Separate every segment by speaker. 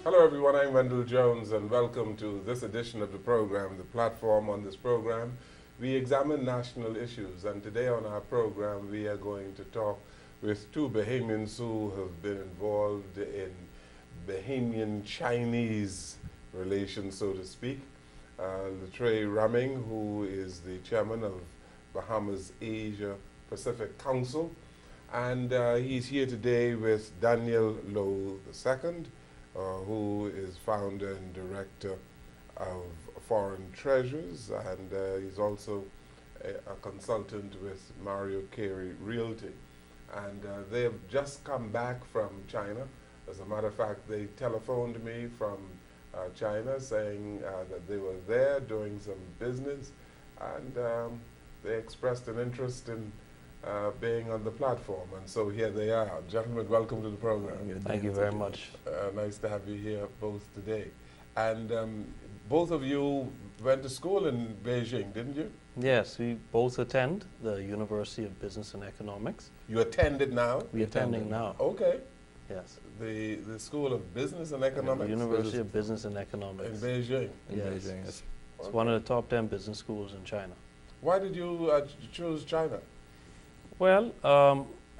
Speaker 1: Hello everyone, I'm Wendell Jones and welcome to this edition of the program, the platform. On this program, we examine national issues, and today on our program we are going to talk with two Bahamians who have been involved in Bahamian Chinese relations, so to speak. Latrae Rahming, who is the chairman of Bahamas Asia Pacific Council, and he's here today with Daniel Lowe II, who is founder and director of Foreign Treasures, and he's also a consultant with Mario Carey Realty. And they have just come back from China. As a matter of fact, they telephoned me from China saying that they were there doing some business, and they expressed an interest in being on the platform, and so here they are. Gentlemen, welcome to the program.
Speaker 2: Thank you very much.
Speaker 1: Nice to have you here both today. And both of you went to school in Beijing, didn't you?
Speaker 2: Yes, we both attend the University of Business and Economics.
Speaker 1: You attended now?
Speaker 2: We're attending now.
Speaker 1: Okay.
Speaker 2: Yes.
Speaker 1: The School of Business and Economics?
Speaker 2: The University of Business and Economics.
Speaker 1: In Beijing?
Speaker 2: In Beijing, yes. It's one of the top 10 business schools in China.
Speaker 1: Why did you choose China?
Speaker 2: Well,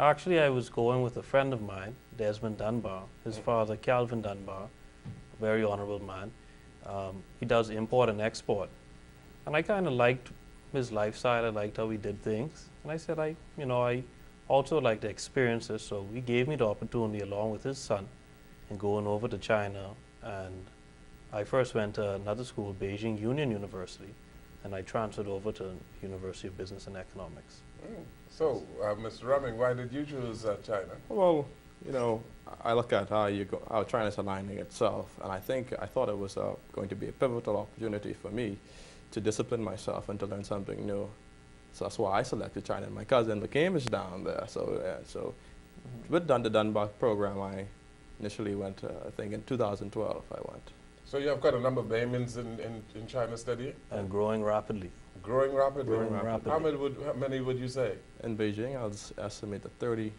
Speaker 2: actually I was going with a friend of mine, Desmond Dunbar. His father, Calvin Dunbar, a very honorable man. He does import and export. And I kind of liked his lifestyle. I liked how he did things. And I said, I also like the experiences. So he gave me the opportunity along with his son in going over to China. And I first went to another school, Beijing Union University, and I transferred over to University of Business and Economics.
Speaker 1: So, Mr. Rahming, why did you choose China?
Speaker 3: Well, I look at how China is aligning itself, and I thought it was going to be a pivotal opportunity for me to discipline myself and to learn something new. So that's why I selected China. My cousin, the Cambridge down there. So with the Dunbar program, I initially went, I think in 2012 I went.
Speaker 1: So you have quite a number of Bahamians in China studying?
Speaker 2: And growing rapidly.
Speaker 1: Growing rapidly?
Speaker 2: Growing rapidly.
Speaker 1: How many would you say?
Speaker 3: In Beijing, I'll estimate the 30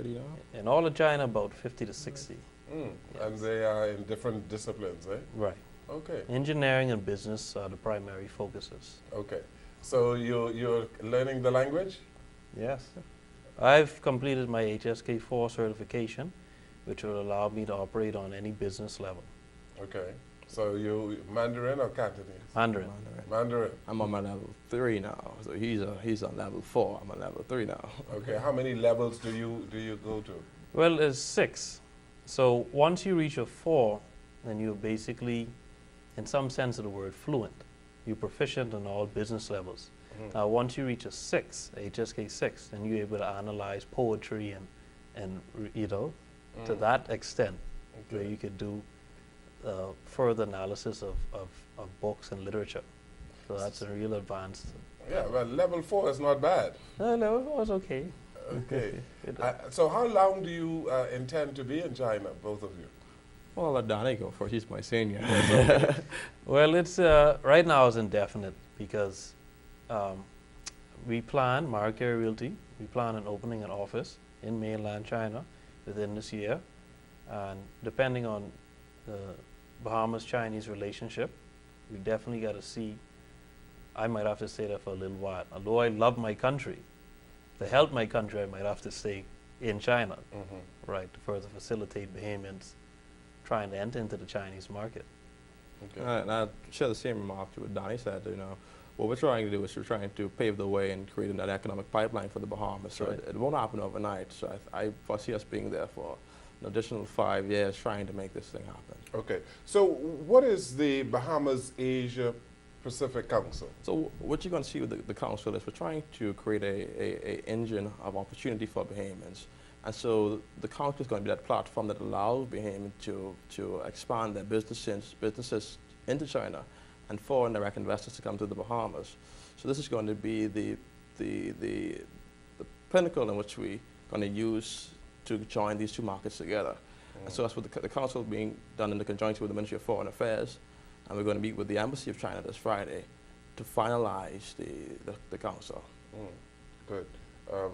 Speaker 3: now.
Speaker 2: In all of China, about 50 to 60.
Speaker 1: Yes. And
Speaker 2: Yes.
Speaker 1: they are in different disciplines, eh?
Speaker 2: Right.
Speaker 1: Okay.
Speaker 2: Engineering and business are the primary focuses.
Speaker 1: Okay. So you're learning the language?
Speaker 2: Yes. I've completed my HSK4 certification, which will allow me to operate on any business level.
Speaker 1: Okay. So you Mandarin or Cantonese?
Speaker 2: Mandarin.
Speaker 1: Mandarin.
Speaker 3: I'm on my level 3 now. So he's on level 4. I'm on level 3 now.
Speaker 1: Okay. How many levels do you go to?
Speaker 2: Well, it's 6. So once you reach a 4, then you're basically, in some sense of the word, fluent. You're proficient on all business levels. Now, once you reach a 6, HSK 6, then you're able to analyze poetry and to that extent, where you could do further analysis of books and literature. So that's a real advanced.
Speaker 1: Yeah, well, level 4 is not bad.
Speaker 2: Level 4 is okay.
Speaker 1: Okay. So how long do you intend to be in China, both of you?
Speaker 3: Well, I'll let Donnie go first. He's my senior.
Speaker 2: Well, it's right now it's indefinite because we plan, Mario Carey Realty, we plan on opening an office in mainland China within this year. And depending on the Bahamas-Chinese relationship, we definitely got to see. I might have to stay there for a little while. Although I love my country, to help my country, I might have to stay in China, right, to further facilitate Bahamians trying to enter into the Chinese market.
Speaker 3: Okay. And I share the same remark to what Donnie said. What we're trying to do is we're trying to pave the way and create that economic pipeline for the Bahamas. So
Speaker 2: Right.
Speaker 3: it won't happen overnight. So I foresee us being there for an additional 5 years trying to make this thing happen.
Speaker 1: Okay. So what is the Bahamas Asia Pacific Council?
Speaker 3: So what you're going to see with the council is we're trying to create a engine of opportunity for Bahamians. And so the council is going to be that platform that allows Bahamians to expand their businesses into China and foreign direct investors to come to the Bahamas. So this is going to be the pinnacle in which we're going to use to join these two markets together. And so that's what the council being done in the conjunction with the Ministry of Foreign Affairs, and we're going to meet with the Embassy of China this Friday to finalize the council.
Speaker 1: Good.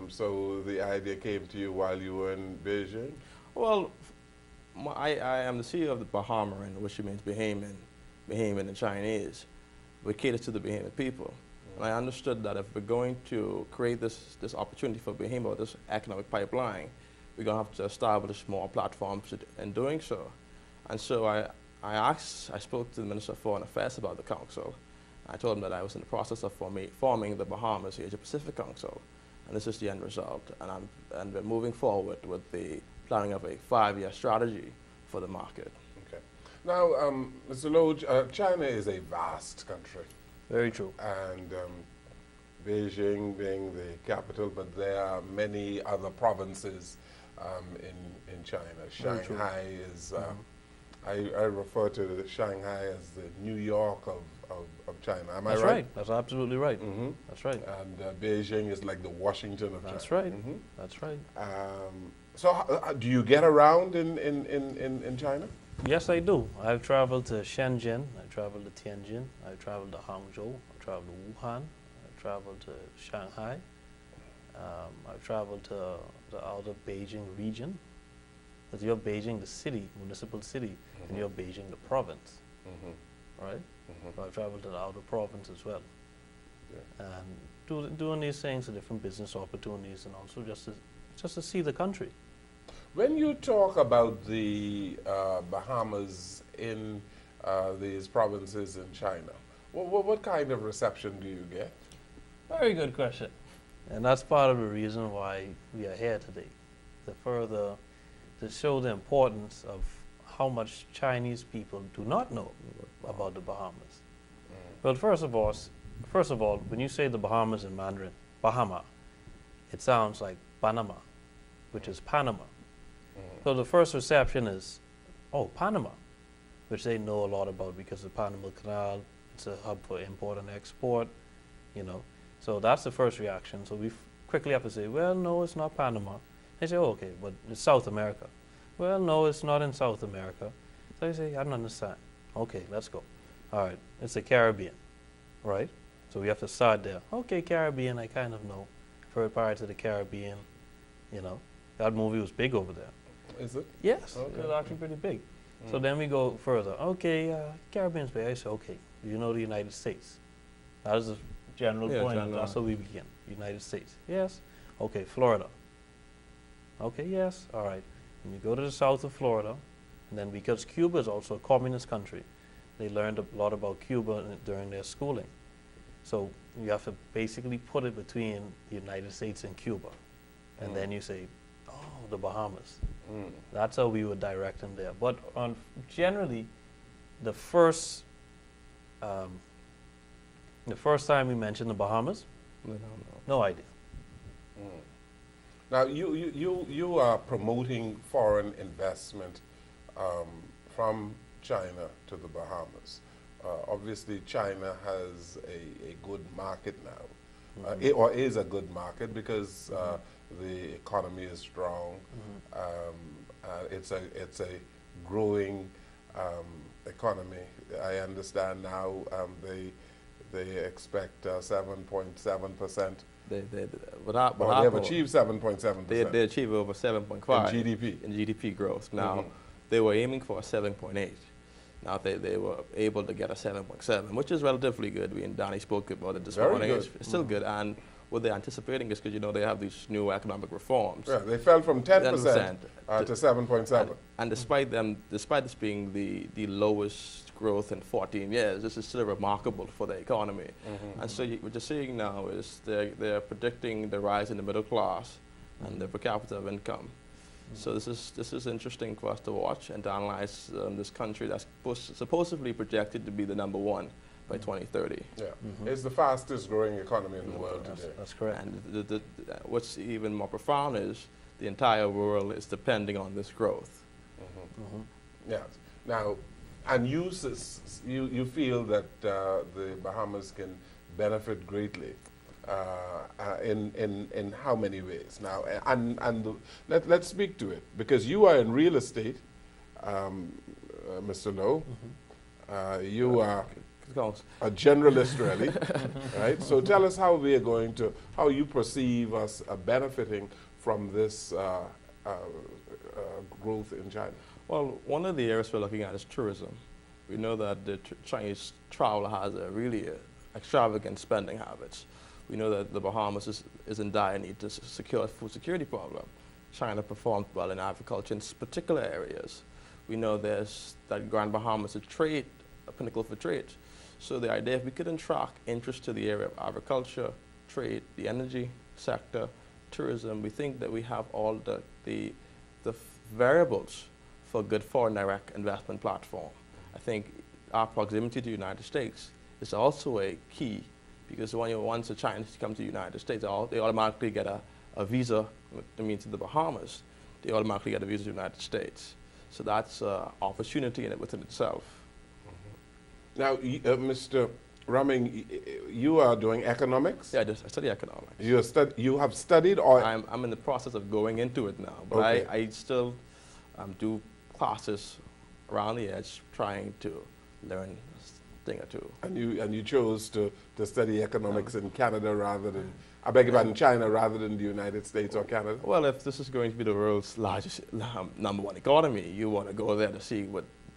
Speaker 1: So the idea came to you while you were in Beijing?
Speaker 3: Well, I am the CEO of the Bahamian, which means Bahamian in Chinese. We cater to the Bahamian people. And I understood that if we're going to create this opportunity for Bahamian, or this economic pipeline, we're going to have to establish more platforms in doing so. And so I spoke to the Minister of Foreign Affairs about the council. I told him that I was in the process of forming the Bahamas Asia Pacific Council, and this is the end result. And we're moving forward with the planning of a 5-year strategy for the market.
Speaker 1: Okay. Now, Mr. Lowe, China is a vast country.
Speaker 2: Very true.
Speaker 1: And Beijing being the capital, but there are many other provinces in China. Shanghai is, I refer to Shanghai as the New York of China. Am I right?
Speaker 2: That's right. That's absolutely right. That's right.
Speaker 1: And Beijing is like the Washington of China.
Speaker 2: That's right. That's right.
Speaker 1: So do you get around in China?
Speaker 2: Yes, I do. I've traveled to Shenzhen, I've traveled to Tianjin, I've traveled to Hangzhou, I've traveled to Wuhan, I've traveled to Shanghai, I've traveled to the outer Beijing region. Because you have Beijing, the city, municipal city, and you have Beijing, the province, right? So I've traveled to the outer province as well. Yeah. And doing these things are different business opportunities, and also just to see the country.
Speaker 1: When you talk about the Bahamas in these provinces in China, what kind of reception do you get?
Speaker 2: Very good question. And that's part of the reason why we are here today, to show the importance of how much Chinese people do not know about the Bahamas. Well, first of all, when you say the Bahamas in Mandarin, Bahama, it sounds like Panama, which is Panama. So the first reception is, oh, Panama, which they know a lot about because of the Panama Canal. It's a hub for import and export, you know. So that's the first reaction. So we quickly have to say, well, no, it's not Panama. They say, oh, okay, but it's South America. Well, no, it's not in South America. So I say, I don't understand. Okay, let's go. All right, it's the Caribbean, right? So we have to start there. Okay, Caribbean, I kind of know. I've heard Pirates of the Caribbean, you know. That movie was big over there.
Speaker 1: Is it?
Speaker 2: Yes,
Speaker 1: okay.
Speaker 2: it was actually pretty big. So then we go further. Okay, Caribbean's big. I say, okay, do you know the United States? That is the general point. That's how we begin. United States. Yes. Okay, Florida. Okay, yes. All right. And you go to the south of Florida, and then because Cuba is also a communist country, they learned a lot about Cuba during their schooling. So you have to basically put it between the United States and Cuba. And then you say, oh, the Bahamas. That's how we would direct them there. But generally, the first time we mentioned the Bahamas, no idea.
Speaker 1: Now, you are promoting foreign investment from China to the Bahamas. Obviously, China has a good market now, or is a good market because the economy is strong. It's a growing economy. I understand now they expect 7.7%. They have achieved 7.7%.
Speaker 3: They achieved over 7.5
Speaker 1: in GDP.
Speaker 3: In GDP growth. Now, they were aiming for a 7.8. Now they were able to get a 7.7, which is relatively good. Danny spoke about it this morning. It's still good. And what they're anticipating is because, you know, they have these new economic reforms.
Speaker 1: Yeah, they fell from 10% to 7.7.
Speaker 3: And despite this being the lowest growth in 14 years, this is still remarkable for the economy. And so what you're seeing now is they're predicting the rise in the middle class and the per capita of income. So this is interesting for us to watch and to analyze this country that's supposedly projected to be the #1 by 2030.
Speaker 1: Yeah, it's the fastest growing economy in the world today.
Speaker 2: That's correct.
Speaker 3: And what's even more profound is the entire world is depending on this growth.
Speaker 1: Yeah. Now, and you feel that the Bahamas can benefit greatly. In how many ways now? Let's speak to it, because you are in real estate, Mr. Lowe. You are a generalist, really, right? So tell us how you perceive us benefiting from this growth in China?
Speaker 3: Well, one of the areas we're looking at is tourism. We know that the Chinese traveler has a really extravagant spending habits. We know that the Bahamas is in dire need to secure a food security problem. China performed well in agriculture in particular areas. We know there's that Grand Bahamas is a pinnacle for trade. So the idea, if we could attract interest to the area of agriculture, trade, the energy sector, tourism, we think that we have all the variables for a good foreign direct investment platform. I think our proximity to the United States is also a key, because once the Chinese come to the United States, they automatically get a visa, I mean, to the Bahamas. They automatically get a visa to the United States. So that's an opportunity in it within itself.
Speaker 1: Now, Mr. Rahming, you are doing economics?
Speaker 3: Yeah, I study economics.
Speaker 1: You have studied, or?
Speaker 3: I'm in the process of going into it now, but
Speaker 1: okay.
Speaker 3: I still do classes around the edge, trying to learn a thing or two.
Speaker 1: And you chose to study economics in Canada rather than, I beg your pardon, China rather than the United States or Canada?
Speaker 3: Well, if this is going to be the world's largest #1 economy, you want to go there to see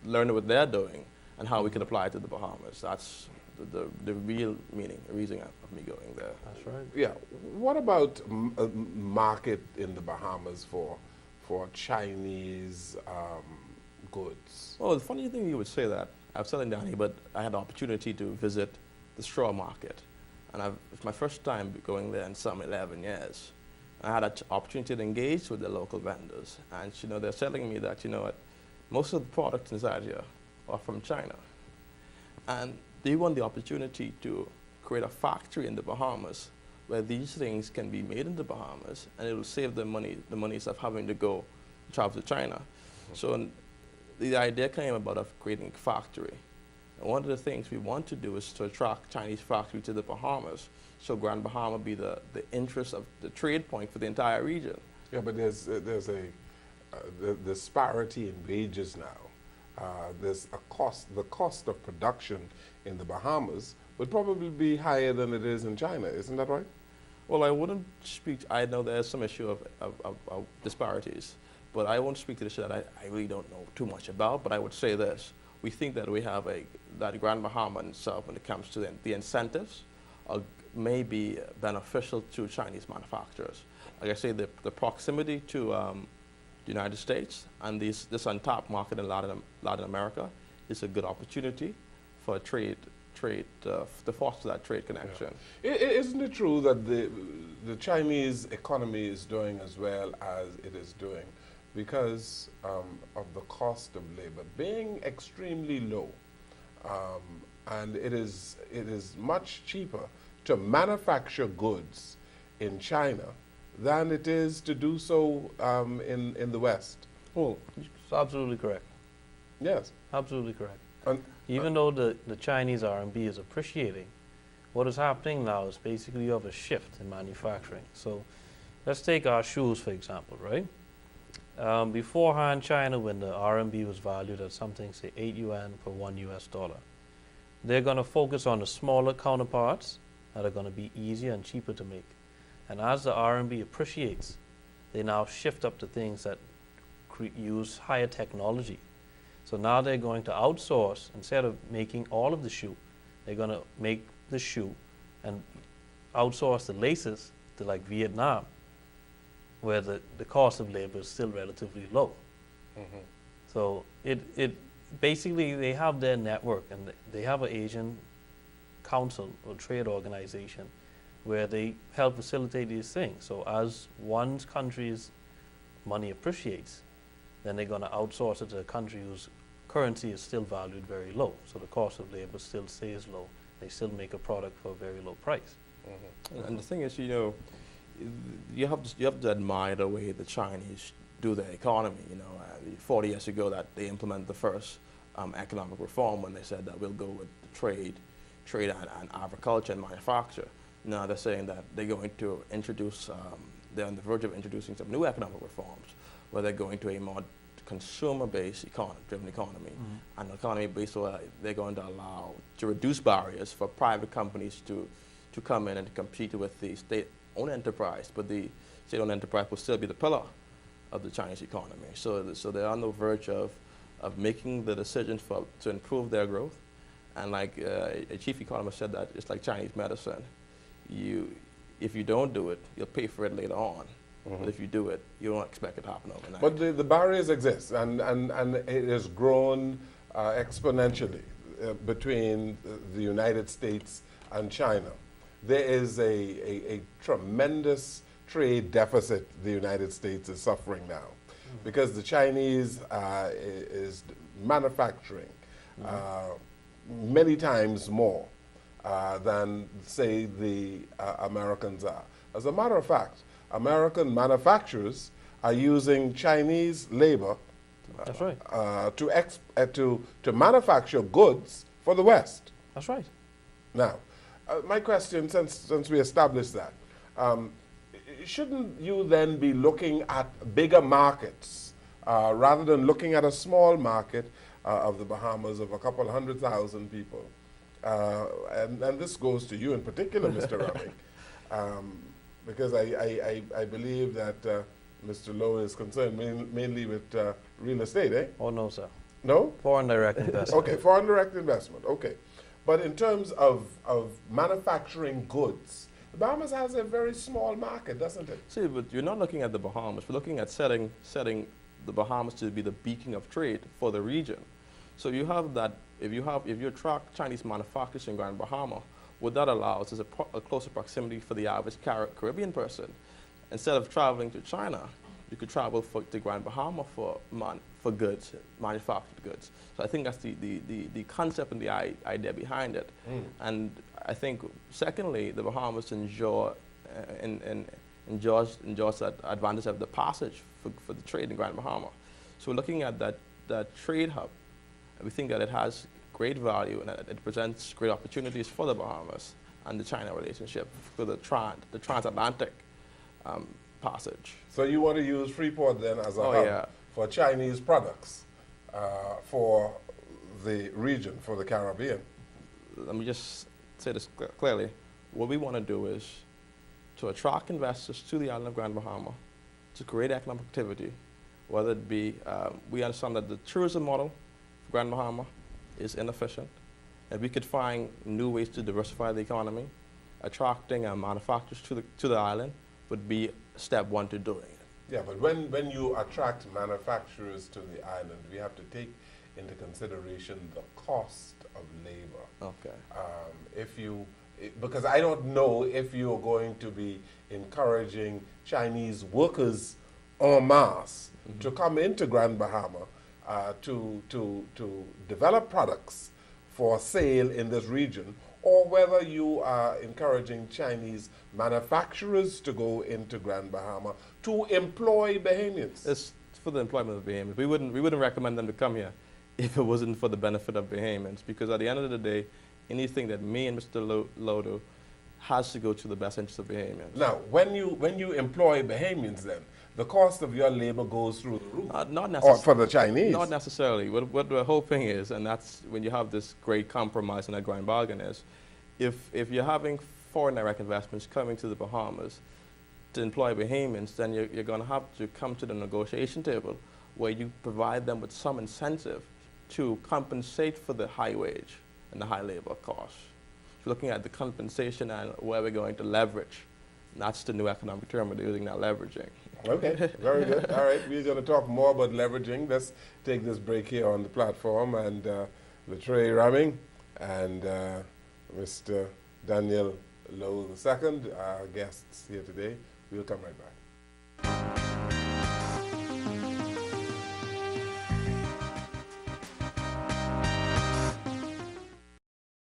Speaker 3: learn what they're doing and how we can apply it to the Bahamas. That's the real reason of me going there.
Speaker 2: That's right.
Speaker 1: Yeah. What about a market in the Bahamas for Chinese goods?
Speaker 3: Well, the funny thing you would say that. I'm selling down here, but I had the opportunity to visit the straw market. And it's my first time going there in some 11 years. I had an opportunity to engage with the local vendors. And, they're telling me that, most of the products inside here are from China. And they want the opportunity to create a factory in the Bahamas where these things can be made in the Bahamas, and it will save them money of having to go travel to China. So the idea came about of creating a factory. And one of the things we want to do is to attract Chinese factory to the Bahamas, so Grand Bahama be the interest of the trade point for the entire region.
Speaker 1: Yeah, but there's a disparity in wages now. There's the cost of production in the Bahamas would probably be higher than it is in China, isn't that right?
Speaker 3: Well, I wouldn't speak, I know there's some issue of disparities, but I won't speak to the issue that I really don't know too much about, but I would say this. We think that we have that Grand Bahama itself, when it comes to the incentives, may be beneficial to Chinese manufacturers. Like I say, the proximity to the United States and this untapped market in Latin America is a good opportunity for trade to foster that trade connection.
Speaker 1: Yeah. Isn't it true that the Chinese economy is doing as well as it is doing because of the cost of labor being extremely low, and it is much cheaper to manufacture goods in China than it is to do so in the West?
Speaker 2: Well, it's absolutely correct.
Speaker 1: Yes.
Speaker 2: Absolutely correct.
Speaker 1: And,
Speaker 2: Even though the Chinese RMB is appreciating, what is happening now is basically you have a shift in manufacturing. So let's take our shoes, for example, right? Beforehand, China, when the RMB was valued at something, say 8 yuan per $1, they're going to focus on the smaller counterparts that are going to be easier and cheaper to make. And as the RMB appreciates, they now shift up to things that use higher technology. So now they're going to outsource. Instead of making all of the shoe, they're going to make the shoe and outsource the laces to like Vietnam, where the cost of labor is still relatively low.
Speaker 1: mm-hmm.
Speaker 2: So it basically, they have their network, and they have an Asian council or trade organization where they help facilitate these things. So as one country's money appreciates, then they're going to outsource it to a country whose currency is still valued very low. So the cost of labor still stays low. They still make a product for a very low price.
Speaker 1: Mm-hmm.
Speaker 3: And the thing is, you have to admire the way the Chinese do their economy. 40 years ago that they implemented the first economic reform when they said that we'll go with the trade and agriculture and manufacture. Now they're saying that they're going to introduce, they're on the verge of introducing some new economic reforms where they're going to a more consumer-based driven economy,
Speaker 2: Mm-hmm.
Speaker 3: and an economy based where they're going to allow to reduce barriers for private companies to come in and compete with the state-owned enterprise, but the state-owned enterprise will still be the pillar of the Chinese economy. So they're on the verge of making the decision to improve their growth. And like a chief economist said, that it's like Chinese medicine. If you don't do it, you'll pay for it later on. But if you do it, you don't expect it to happen overnight.
Speaker 1: But the barriers exist, and it has grown exponentially between the United States and China. There is a tremendous trade deficit the United States is suffering now, because the Chinese is manufacturing many times more than, say, the Americans are. As a matter of fact, American manufacturers are using Chinese labor
Speaker 2: That's right.
Speaker 1: to manufacture goods for the West.
Speaker 2: That's right.
Speaker 1: Now, my question, since we established that, shouldn't you then be looking at bigger markets rather than looking at a small market of the Bahamas of a couple 100,000 people? And this goes to you in particular, Mr. Rahming, because I believe that Mr. Lowe is concerned mainly with real estate, eh?
Speaker 2: Oh, no, sir.
Speaker 1: No?
Speaker 2: Foreign direct investment.
Speaker 1: Okay, foreign direct investment, okay. But in terms of manufacturing goods, the Bahamas has a very small market, doesn't it?
Speaker 3: See, but you're not looking at the Bahamas. We're looking at setting the Bahamas to be the beacon of trade for the region. So you have that, if you attract Chinese manufacturers in Grand Bahama, what that allows is a closer proximity for the average Caribbean person. Instead of traveling to China, you could travel to Grand Bahama for goods, manufactured goods. So I think that's the concept and the idea behind it. And I think, secondly, the Bahamas enjoys that advantage of the passage for the trade in Grand Bahama. So we're looking at that trade hub, and we think that it has great value and that it presents great opportunities for the Bahamas and the China relationship for the transatlantic passage.
Speaker 1: So you want to use Freeport then as a hub for Chinese products for the region, for the Caribbean?
Speaker 3: Let me just say this clearly. What we want to do is to attract investors to the island of Grand Bahama, to create economic activity, whether it be, we understand that the tourism model for Grand Bahama is inefficient, and we could find new ways to diversify the economy. Attracting manufacturers to the island would be step one to doing it.
Speaker 1: Yeah, but when you attract manufacturers to the island, we have to take into consideration the cost of labor.
Speaker 3: Okay.
Speaker 1: Because I don't know if you're going to be encouraging Chinese workers en masse to come into Grand Bahama to develop products for sale in this region, or whether you are encouraging Chinese manufacturers to go into Grand Bahama to employ Bahamians.
Speaker 3: It's for the employment of Bahamians. We wouldn't recommend them to come here if it wasn't for the benefit of Bahamians, because at the end of the day, anything that me and Mr. Lowe do has to go to the best interest of Bahamians.
Speaker 1: Now, when you employ Bahamians, then the cost of your labor goes through the roof.
Speaker 3: Not necessarily.
Speaker 1: Or for the Chinese.
Speaker 3: Not necessarily. What we're hoping is, and that's when you have this great compromise and a grand bargain is, if you're having foreign direct investments coming to the Bahamas to employ Bahamians, then you're going to have to come to the negotiation table where you provide them with some incentive to compensate for the high wage and the high labor costs. So looking at the compensation and where we're going to leverage, and that's the new economic term we're using now, leveraging.
Speaker 1: Okay, very good. All right, we're going to talk more about leveraging. Let's take this break here on the platform, and Latrae Rahming and Mr. Daniel Lowe II, our guests here today. We'll come right back.